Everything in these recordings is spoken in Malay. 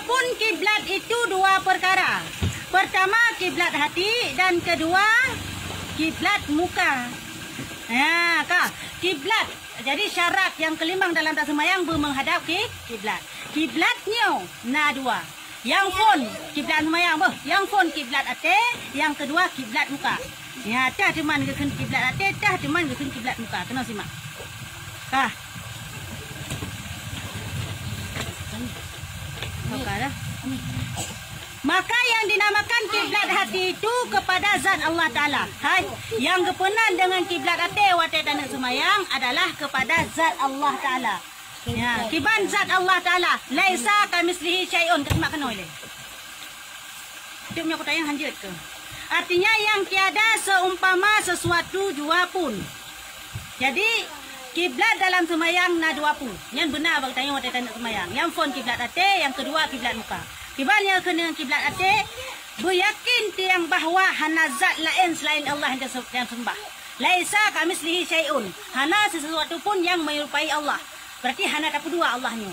Adapun kiblat itu dua perkara. Pertama kiblat hati dan kedua kiblat muka. Ya, kah? Kiblat. Jadi syarat yang kelima dalam tak sembahyang menghadap kiblat. Kiblatnya dua. Yang pun kiblat sembahyang yang pun kiblat ate, yang kedua kiblat muka. Ya, tah cuman ke kiblat ate, tah cuman ke kiblat muka. Kena simak. Kah? Maka yang dinamakan kiblat hati itu kepada zat Allah Ta'ala. Hai, yang kepenan dengan kiblat hati wate dan semayang adalah kepada zat Allah Ta'ala. Ya, kiban zat Allah Ta'ala. Laisa kamislihi syai'un. Kesimak kena oleh. Itu punya kota yang hanjut ke. Artinya yang tiada seumpama sesuatu jua pun. Jadi, kiblat dalam semayang dua pun. Yang benar bagi tanya wate dan semayang. Yang pun kiblat hati, yang kedua kiblat muka. Kibalnya kena kiblat hati, beryakin tiang bahawa hana zat lain selain Allah yang sembah. Laisa kamislihi syai'un. Hana sesuatu pun yang menyerupai Allah. Berarti hana tak dua Allahnya.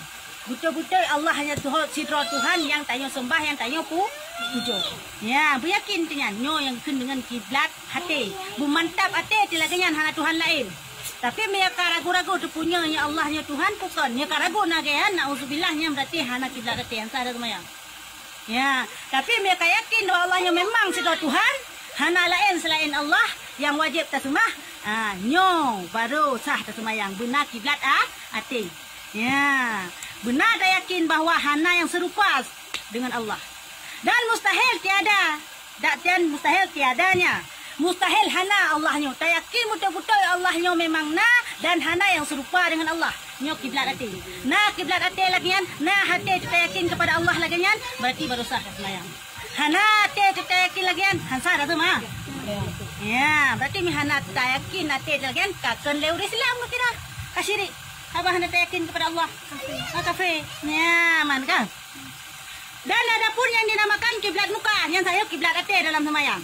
Betul-betul Allah hanya sidra Tuhan yang tanya sembah, yang tanya puja. Ya, beryakin dengan nyo yang kena dengan kiblat hati. Bermantap hati tidak dengan hana Tuhan lain. Tapi mereka ragu-ragu tu punya ya Allahnya Tuhan bukan. Mereka ragu nagean, na'udzubillahnya berarti hana kiblat hati yang sadar semayang. Ya, tapi mereka yakin bahawa Allah yang memang sidra Tuhan, hana lain selain Allah yang wajib tersembah. Nyo baru sah tersemayang benar kiblat hati. Ya, benar dah yakin bahawa hana yang serupa dengan Allah. Dan mustahil tiada, dan mustahil tiadanya. Mustahil hana Allahnya. Tak yakin betul-betul Allahnya memang dan hana yang serupa dengan Allah. Nyo kiblat hati. Kiblat hati lagian, hati kita yakin kepada Allah lagian, berarti baru sah semayang. Hana hati kita yakin lagian, sah dah semua. Ya, berarti mi hana tak yakin hati lagian, kaken leu Islam tidak. Kasyirik. Apa hana tak yakin kepada Allah? Kafir. Ya, man kan? Dan ada pun yang dinamakan kiblat muka, yang saya kiblat hati dalam semayang.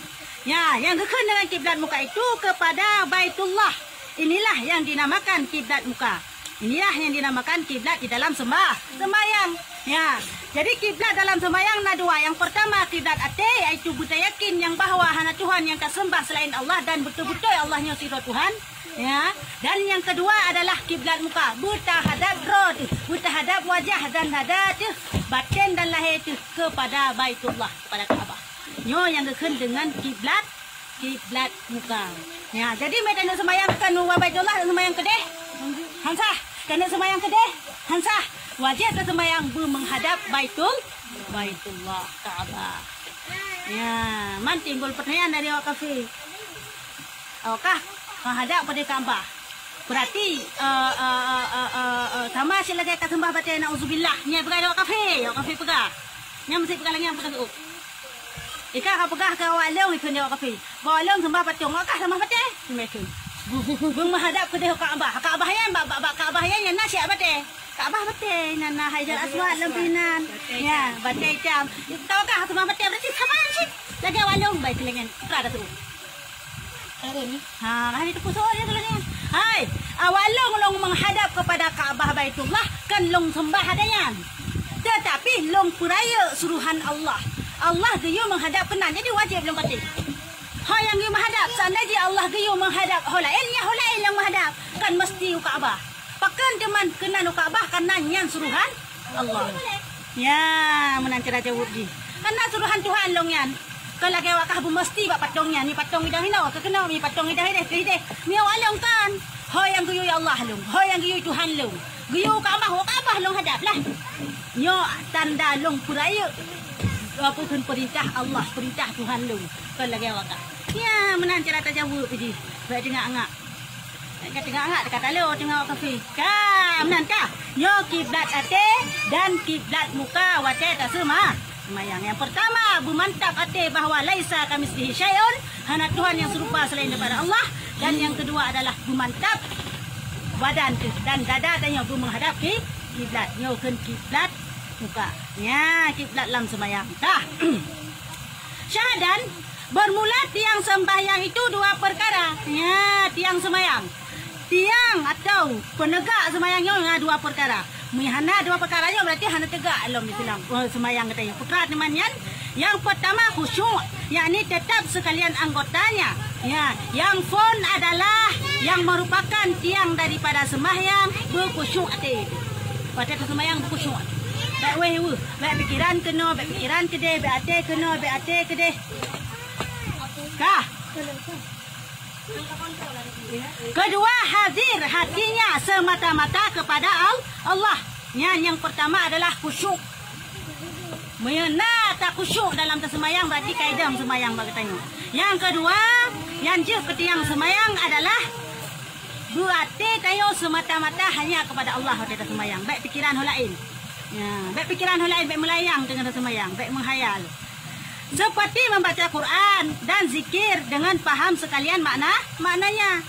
Ya, yang kekal dengan kiblat muka itu kepada Baitullah. Inilah yang dinamakan kiblat muka. Inilah yang dinamakan kiblat di dalam sembahyang. Ya, jadi kiblat dalam sembahyang dua. Yang pertama kiblat hati, iaitu buta yakin yang bahawa hana Tuhan yang tak sembah selain Allah dan betul-betul Allahnya sidra Tuhan. Ya, dan yang kedua adalah kiblat muka, buta hadap roh, buta hadap wajah dan hadap batin dan lahir itu kepada Baitullah, kepada Kaabah. Nyo yang kekal dengan kiblat muka. Ya, jadi medan sembahyang kan Baitullah sembahyang kedeh. Hansah, kena sembahyang kedeh. Hansah, wajib sembahyang menghadap Baitullah Kaabah. Ya, man timbul pertanyaan dari awak kafe. Awakah menghadap pada Kaabah? Berarti sama sila kaya sembah batin na'udzubillah. Nya pegang awak kafe pegang. Nya mesti pegang lagi yang pegang up. Ika ka pegah ke awak leong ikut dia awak kafe. Bawa leong sembah patung. Awak sembah batin? Mereka. Bung menghadap ke dia Kaabah. Kaabah yang Kaabah yang nasihat batin. Kaabah batin. Nana Hajar Aswad lempinan. Ya, batin hitam. Tahu kah sembah batin berarti sama sih. Lagi awak leong baik lengan. Berada tu. Hari ni. Hari tu pusat dia tu lengan. Hai, awak long menghadap kepada Kaabah Baitullah kan long sembah adanya. Tetapi long peraya suruhan Allah. Allah geyu menghadap kenan, jadi wajib long batin. Hai yang geyu menghadap, seandainya Allah geyu menghadap holain yang menghadap kan mesti Kaabah. Pakan teman kenan Kaabah kanan yang suruhan Allah. Ya, menang cara jawab di. Karena suruhan Tuhan long yan. Kalau lagi awak kah mesti bak patongnya ni patong idah hina ke kena mi patong idah deh. Mi awak long kan. Hai yang geyu ya Allah long. Hai yang geyu Tuhan long. Geyu Kaabah long hadap lah. Nyo tanda long puraya. Apa pun perintah Allah, perintah Tuhan lu. Kalau lagi awak kah. Ya, menang cara tajawab tadi. Baik dengar-dengar. Dekat dengar-dengar dekat lalu tengok awak kafe. Kah, menang kah? Yo kiblat hati dan kiblat muka wate tak sama. Semayang yang pertama, bermantap hati bahawa laisa kamislihi syai'un, hana Tuhan yang serupa selain daripada Allah. Dan yang kedua adalah bermantap badan dan dada tanya menghadap kiblat. Yo kan kiblat muka. Ya, kiblat dalam sembahyang. Dah. Syahadan bermula tiang sembahyang itu dua perkara. Ya, tiang sembahyang. Tiang atau penegak sembahyangnya dua perkara. Hana dua perkara nya berarti hana tegak alam Islam semayang katanya. Perkara temannya yang pertama khusyuk, yakni tetap sekalian anggotanya. Ya, yang fon adalah yang merupakan tiang daripada sembahyang berkhusyuk hati. Pada sembahyang berkhusyuk. Baik wehu, baik pikiran kena, baik pikiran kedeh, baik hati kena, baik hati kedeh. Kah? Kedua, hadir hatinya semata-mata kepada Allah. Yang pertama adalah khusyuk. Mena tak khusyuk dalam tersemayang berarti kaedah semayang bagi tanya. Yang kedua, yang je ketiang semayang adalah berarti tayo semata-mata hanya kepada Allah pada tersemayang. Baik pikiran hal lain. Ya, baik pikiran hal lain, baik melayang dengan tersemayang, baik menghayal. Seperti membaca Quran dan zikir dengan faham sekalian maknanya.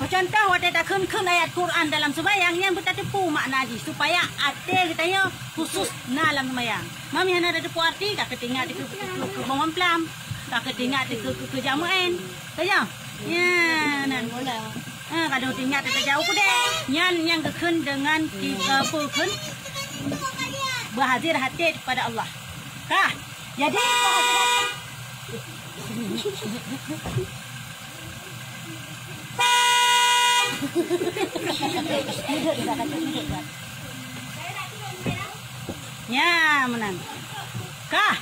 Contoh waktu tak kun ayat Quran dalam sembahyang yang bertepu makna di supaya hati kita khusus dalam sembahyang. Mami hana ada tepu arti tak ketinggal di ke bawang plam, tak ketinggal di ke jamuan. Saja. Ya, nan mula. Kadang tinggal tak jauh ku deh. Yang kekun dengan kita pun berhadir hati kepada Allah. Kah? Jadi ya menang. Kah?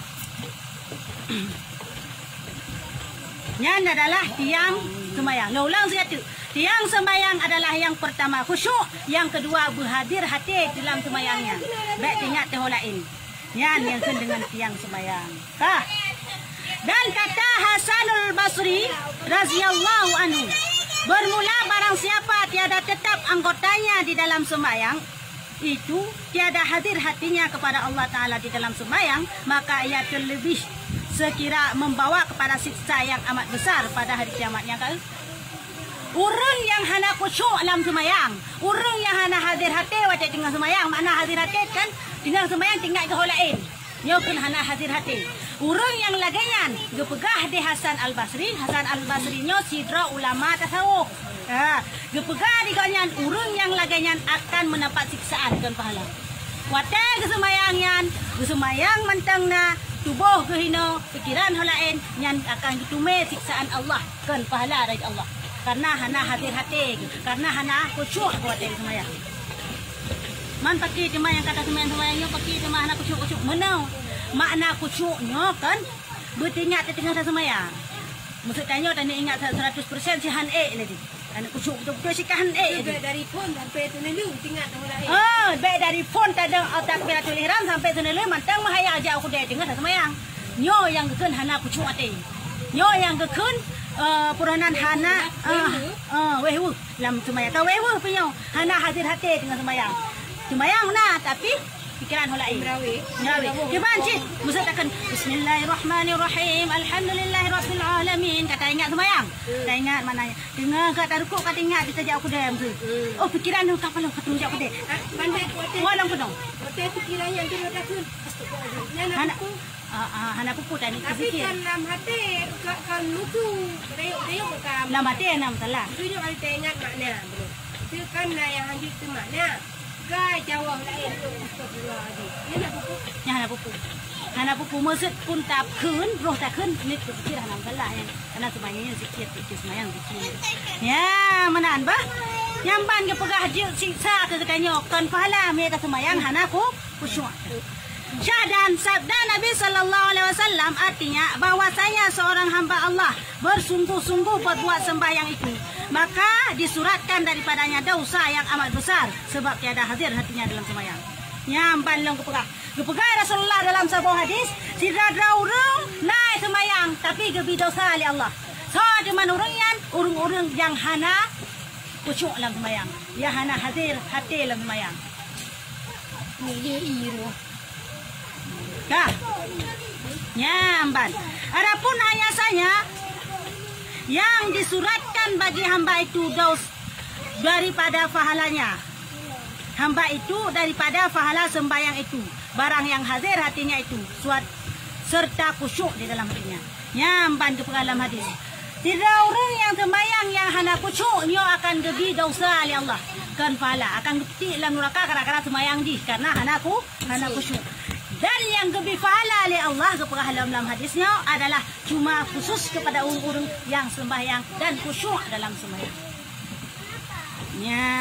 Yang adalah tiang sembahyang. Ulang sekali. Tiang sembahyang adalah yang pertama khusyuk, yang kedua berhadir hati dalam sembahyangnya. Baik ingat hal lain. Yang dengan tiang sembahyang. Kah? Dan kata Hasanul Basri radhiyallahu anhu, bermula barang siapa tiada tetap anggotanya di dalam sembahyang, itu tiada hadir hatinya kepada Allah Ta'ala di dalam sembahyang, maka ia terlebih sekira membawa kepada siksa yang amat besar pada hari kiamatnya. Orang yang hana khusyuk dalam sembahyang, orang yang hana hadir hati wajib tinggal sembahyang, makna hadir hati kan tinggal sembahyang tinggal ke hal lain. Nyo pun hana hadir hati. Orang yang laganyan gepegah di Hasan Al-Basri, Hasan Al-Basri nyo sidra ulama tasawuf. Gepegah di ganyan orang yang laganyan akan mendapat siksaan kan pahala. Wate kesembayangyan, kesembayang mentangna tubuh kehina, pikiran hal lain yang akan ditume siksaan Allah kan pahala dari Allah. Karena hana hadir hati, karena hana khusyuk buat sembahyang. Man pakai cuma yang kata sembahyangnya pakai cuma hana khusyuk menau. Makna khusyuknya kan bertingat tengah sembahyang. Maksudnya tanya ingat 100% si han lagi. Anak khusyuk betul-betul si kan dari phone sampai tunelu tinggal orang lain. Baik dari phone tadang takbiratul ihram sampai tunelu mantang mahaya aja aku dah tengah sembahyang. Nyo yang gekun hana khusyuk ate. Nyo yang gekun puranan hana wehu lam sembahyang. Kau wehu punya hana hadir hati dengan sembahyang. Sembahyang nah tapi pikiran hal lain. Merawi. Cuba cik, mesti takkan Bismillahirrahmanirrahim. Alhamdulillahirabbil alamin. Kata ingat sembahyang. Tak ingat maknanya. Dengar kata rukuk kata ingat kita jauh kudai mesti. Oh pikiran tu kapal kata jauh kudai. Pandai kuatir. Walang kuno. Kuatir pikiran yang tu takun. Hana pupu tadi tapi fikir. kan dalam hati kan lucu. Dayuk kan. Dalam hati enam salah. Itu juga kita ingat makna. Itu kan yang hadir tu makna. Gai jawab lain tu astagfirullahaladzim. Yang hana pupu maksud pun tak kun, roh tak kun, ni fikir hana salah yang karena semuanya fikir semayang fikir. Ya, menan bah. Yang ban ke pegah siksa ke sekanyo kan pahala mereka semayang hana khusyuk. Syahdan sabda Nabi sallallahu alaihi wasallam artinya bahwasanya seorang hamba Allah bersungguh-sungguh berbuat sembahyang itu, maka disuratkan daripadanya dosa yang amat besar sebab tiada hadir hatinya dalam sembahyang. Nyamban long kepegah Rasulullah dalam sebuah hadis, sidra draurung naik sembahyang tapi gebi dosa oleh Allah. So cuman orang yang hana khusyuk dalam sembahyang, ya hana hadir hati dalam sembahyang. Ni Kah? Nyamban. Adapun ayasanya yang disuratkan bagi hamba itu daripada pahalanya. Hamba itu daripada pahala sembahyang itu. Barang yang hadir hatinya itu serta khusyuk di dalam hatinya. Nyamban ke dalam hadis. Tidak orang yang sembahyang yang hana khusyuk nyo akan gebi dosa oleh Allah. kan pahala akan geti dalam neraka kadang-kadang semayang di karena anakku khusyuk. Dan yang lebih pahala oleh Allah kepada dalam hadisnya adalah cuma khusus kepada orang-orang yang sembahyang dan khusyuk dalam sembahyang. Ya.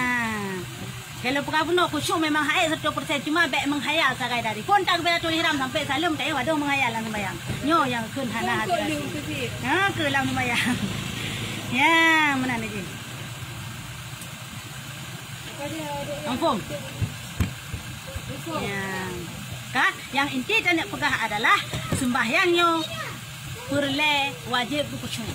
Kalau perkara khusyuk memang haid 100% cuma baik menghayal sagai dari pun tak bela tulis hiram sampai salam tak waduh menghayal dalam sembahyang. Nyo yang kun hana hati. Ha ke dalam sembahyang. Ya, mana lagi? Ampun. Ya. Kak, yang inti dan nak pegah adalah sembahyangnya perle wajib khusyuk.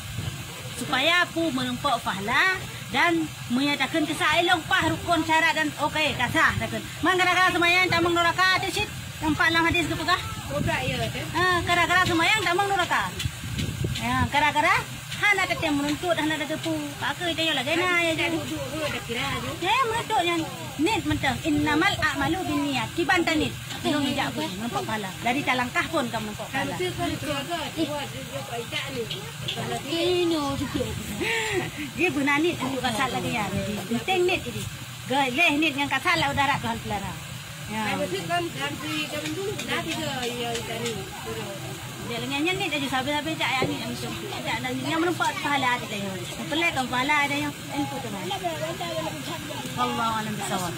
Supaya pu menumpak pahala dan menyatakan kesailong pah rukun syarat dan okey kasah takkan. Man kadang-kadang sembahyang tak meng neraka ada sit. Nampak dalam hadis ke pegah? Budak ya tu. Kadang-kadang sembahyang tak meng neraka. Ya, kadang-kadang hana kata menuntut hana kata pu. Pak ke dia lagi na ya je. Duduk dah kira aja. Ya, menuntut yang nit mentang innamal a'malu binniyat. Kibantan nit. Tolong ijak pun nampak pahala. Dari talangkah pun kamu nampak pahala. Kalau tu kalau buat dia baik ni. Kalau Dia guna nit untuk kasat lagi ya. Jadi penting nit ini. Geleh nit yang kasat lah udara Tuhan pelara. Ya. Kalau tu kan ganti kan dulu dah tiga yang tadi. Dia lengannya nit aja sampai-sampai cak yang nit macam. Cak dan yang menampak pahala ada yang. Pelak kan pahala ada yang. Info tu. Wallahu alam bisawab.